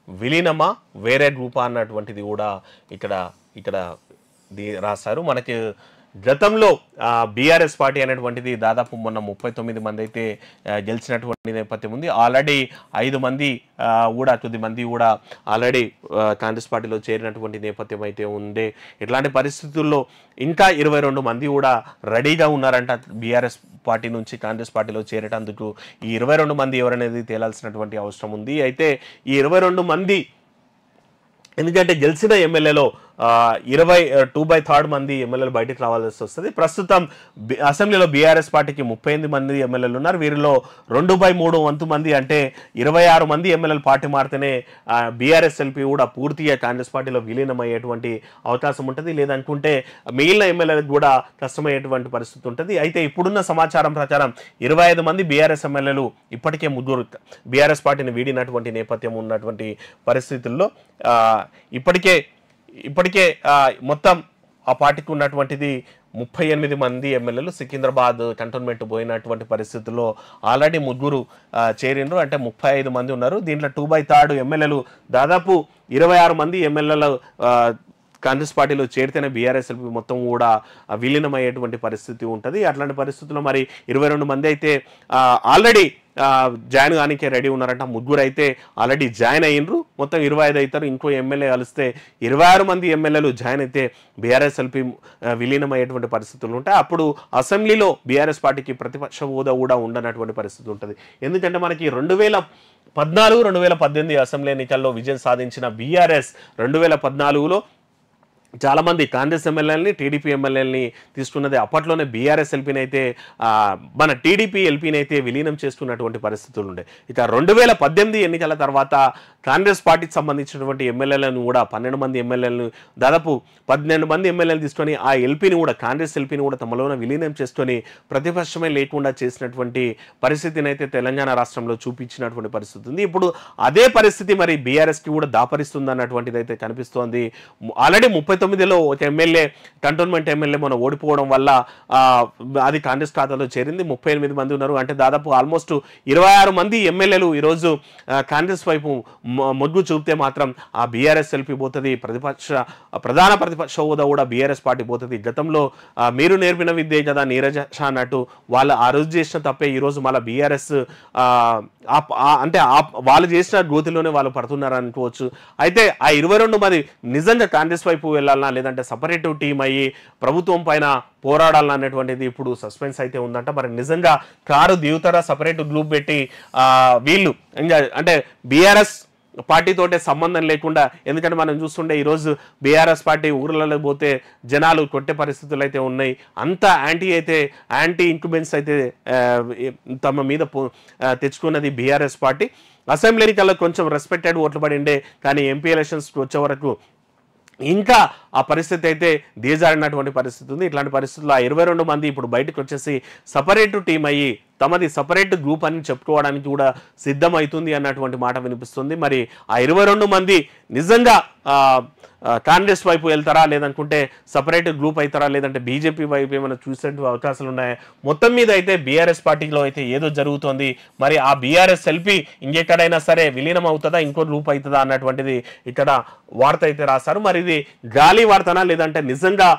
విలీనమా వేరే గ్రూపా అన్నటువంటిది కూడా ఇక్కడ ఇక్కడ రాశారు. మనకి గతంలో బీఆర్ఎస్ పార్టీ అనేటువంటిది దాదాపు మొన్న 39 మంది అయితే గెలిచినటువంటి నేపథ్యం ఉంది. ఆల్రెడీ 5 మంది కూడా 9 మంది కూడా ఆల్రెడీ కాంగ్రెస్ పార్టీలో చేరినటువంటి నేపథ్యం అయితే ఉంది. ఇట్లాంటి పరిస్థితుల్లో ఇంకా 22 మంది కూడా రెడీగా ఉన్నారంట బీఆర్ఎస్ పార్టీ నుంచి కాంగ్రెస్ పార్టీలో చేరేటందుకు. ఈ 22 మంది ఎవరనేది తేలాల్సినటువంటి అవసరం ఉంది. అయితే ఈ 22 మంది ఎందుకంటే గెలిచిన ఎమ్మెల్యేలో 2/3 మంది ఎమ్మెల్యేలు బయటకు రావాల్సి వస్తుంది. ప్రస్తుతం అసెంబ్లీలో బీఆర్ఎస్ పార్టీకి 38 మంది ఎమ్మెల్యేలు ఉన్నారు. వీరిలో 2/3 వంతు మంది అంటే 26 మంది ఎమ్మెల్యేలు పార్టీ మారితేనే బీఆర్ఎస్ ఎల్పీ కూడా పూర్తిగా కాంగ్రెస్ పార్టీలో విలీనమయ్యేటువంటి అవకాశం ఉంటుంది. లేదనుకుంటే మిగిలిన ఎమ్మెల్యేలకు కూడా కష్టమయ్యేటువంటి పరిస్థితి ఉంటుంది. అయితే ఇప్పుడున్న సమాచారం ప్రకారం 25 మంది బీఆర్ఎస్ ఎమ్మెల్యేలు ఇప్పటికే 3 బీఆర్ఎస్ పార్టీని వీడినటువంటి నేపథ్యం ఉన్నటువంటి పరిస్థితుల్లో ఇప్పటికే మొత్తం ఆ పార్టీకి ఉన్నటువంటిది 38 మంది ఎమ్మెల్యేలు సికింద్రాబాద్ కంటోన్మెంట్ పోయినటువంటి పరిస్థితుల్లో ఆల్రెడీ 3 చేరిండ్రు. అంటే 35 మంది ఉన్నారు. దీంట్లో 2/3 ఎమ్మెల్యేలు దాదాపు 26 మంది ఎమ్మెల్యేలు కాంగ్రెస్ పార్టీలో చేరితేనే బీఆర్ఎస్ ఎల్పీ మొత్తం కూడా విలీనమయ్యేటువంటి పరిస్థితి ఉంటుంది. అట్లాంటి పరిస్థితుల్లో మరి 22 మంది అయితే ఆల్రెడీ జాయిన్ కానికే రెడీ ఉన్నారంట. 3 అయితే ఆల్రెడీ జాయిన్ అయ్యిండ్రు. మొత్తం 25 అవుతారు. ఇంకో ఎమ్మెల్యే కలిస్తే 26 మంది ఎమ్మెల్యేలు జాయిన్ అయితే బీఆర్ఎస్ ఎల్పీ విలీనమయ్యేటువంటి పరిస్థితులు ఉంటాయి. అప్పుడు అసెంబ్లీలో బీఆర్ఎస్ పార్టీకి ప్రతిపక్ష హోదా కూడా ఉండనటువంటి పరిస్థితి ఉంటుంది. ఎందుకంటే మనకి 2014, 2018 అసెంబ్లీ ఎన్నికల్లో విజయం సాధించిన బీఆర్ఎస్ 2014లో చాలామంది కాంగ్రెస్ ఎమ్మెల్యేలని టీడీపీ ఎమ్మెల్యేలని తీసుకున్నది. అప్పట్లోనే బీఆర్ఎస్ ఎల్పీని అయితే మన టీడీపీ ఎల్పీని అయితే విలీనం చేస్తున్నటువంటి పరిస్థితులు ఉండే. ఇక 2018 ఎన్నికల తర్వాత కాంగ్రెస్ పార్టీకి సంబంధించినటువంటి ఎమ్మెల్యేలను కూడా 12 మంది ఎమ్మెల్యేలను దాదాపు 12 మంది ఎమ్మెల్యేలు తీసుకొని ఆ ఎల్పీని కూడా కాంగ్రెస్ ఎల్పీని కూడా తమలోనే విలీనం చేసుకొని ప్రతిపక్షమే లేకుండా చేసినటువంటి పరిస్థితిని అయితే తెలంగాణ రాష్ట్రంలో చూపించినటువంటి పరిస్థితి ఉంది. ఇప్పుడు అదే పరిస్థితి మరి బీఆర్ఎస్కి కూడా దాపరిస్తుంది అన్నటువంటిది అయితే కనిపిస్తోంది. ఆల్రెడీ 39లో ఒక ఎమ్మెల్యే కంటోన్మెంట్ ఎమ్మెల్యే మొన్న ఓడిపోవడం వల్ల అది కాంగ్రెస్ ఖాతాలో చేరింది. 38 మంది ఉన్నారు. అంటే దాదాపు ఆల్మోస్ట్ 26 మంది ఎమ్మెల్యేలు ఈరోజు కాంగ్రెస్ వైపు మొగ్గు చూపితే మాత్రం ఆ బీఆర్ఎస్ ఎల్పీ పోతుంది. ప్రధాన ప్రతిపక్ష హోదా కూడా బీఆర్ఎస్ పార్టీ పోతుంది. గతంలో మీరు నేర్పిన విద్యే కదా నీరజ షా అన్నట్టు వాళ్ళు ఆ రోజు చేసిన తప్పే ఈరోజు మళ్ళీ బీఆర్ఎస్ అంటే వాళ్ళు చేసిన గోతిలోనే వాళ్ళు పడుతున్నారు అనుకోవచ్చు. అయితే ఆ 22 మంది నిజంగా కాంగ్రెస్ వైపు వెళ్ళాలన్నా లేదంటే సపరేటివ్ టీం అయ్యి ప్రభుత్వం పైన పోరాడాలన్నా అనేటువంటిది ఇప్పుడు సస్పెన్స్ అయితే ఉందంట. మరి నిజంగా కారు దిగుతారా సపరేట్ గ్రూప్ పెట్టి వీళ్ళు ఇంకా అంటే బీఆర్ఎస్ పార్టీతోటే సంబంధం లేకుండా? ఎందుకంటే మనం చూస్తుంటే ఈరోజు బీఆర్ఎస్ పార్టీ ఊర్లలో పోతే జనాలు కొట్టే పరిస్థితులు అయితే ఉన్నాయి. అంత యాంటీ ఇంక్యుబెన్స్ అయితే తమ మీద తెచ్చుకున్నది బీఆర్ఎస్ పార్టీ. అసెంబ్లీ ఎన్నికల్లో కొంచెం రెస్పెక్టెడ్ ఓట్లు పడిండే, కానీ ఎంపీ ఎలక్షన్స్కి వచ్చే వరకు ఇంకా ఆ పరిస్థితి అయితే దిగజారినటువంటి పరిస్థితి ఉంది. ఇట్లాంటి పరిస్థితుల్లో ఆ 22 మంది ఇప్పుడు బయటకు వచ్చేసి సపరేట్ టీం అయ్యి తమది సపరేట్ గ్రూప్ అని చెప్పుకోవడానికి కూడా సిద్ధమవుతుంది అన్నటువంటి మాట వినిపిస్తుంది. మరి ఆ 22 మంది నిజంగా కాంగ్రెస్ వైపు వెళ్తారా, లేదనుకుంటే సపరేట్ గ్రూప్ అవుతారా, లేదంటే బీజేపీ వైపు ఏమైనా చూసే అవకాశాలు ఉన్నాయా? మొత్తం మీద అయితే బీఆర్ఎస్ పార్టీలో అయితే ఏదో జరుగుతోంది. మరి ఆ బీఆర్ఎస్ ఎల్పీ ఇంకెక్కడైనా సరే విలీనం అవుతుందా, ఇంకో గ్రూప్ అవుతుందా అన్నటువంటిది ఇక్కడ వార్త అయితే రాశారు. మరి ఇది గాలి వార్తనా లేదంటే నిజంగా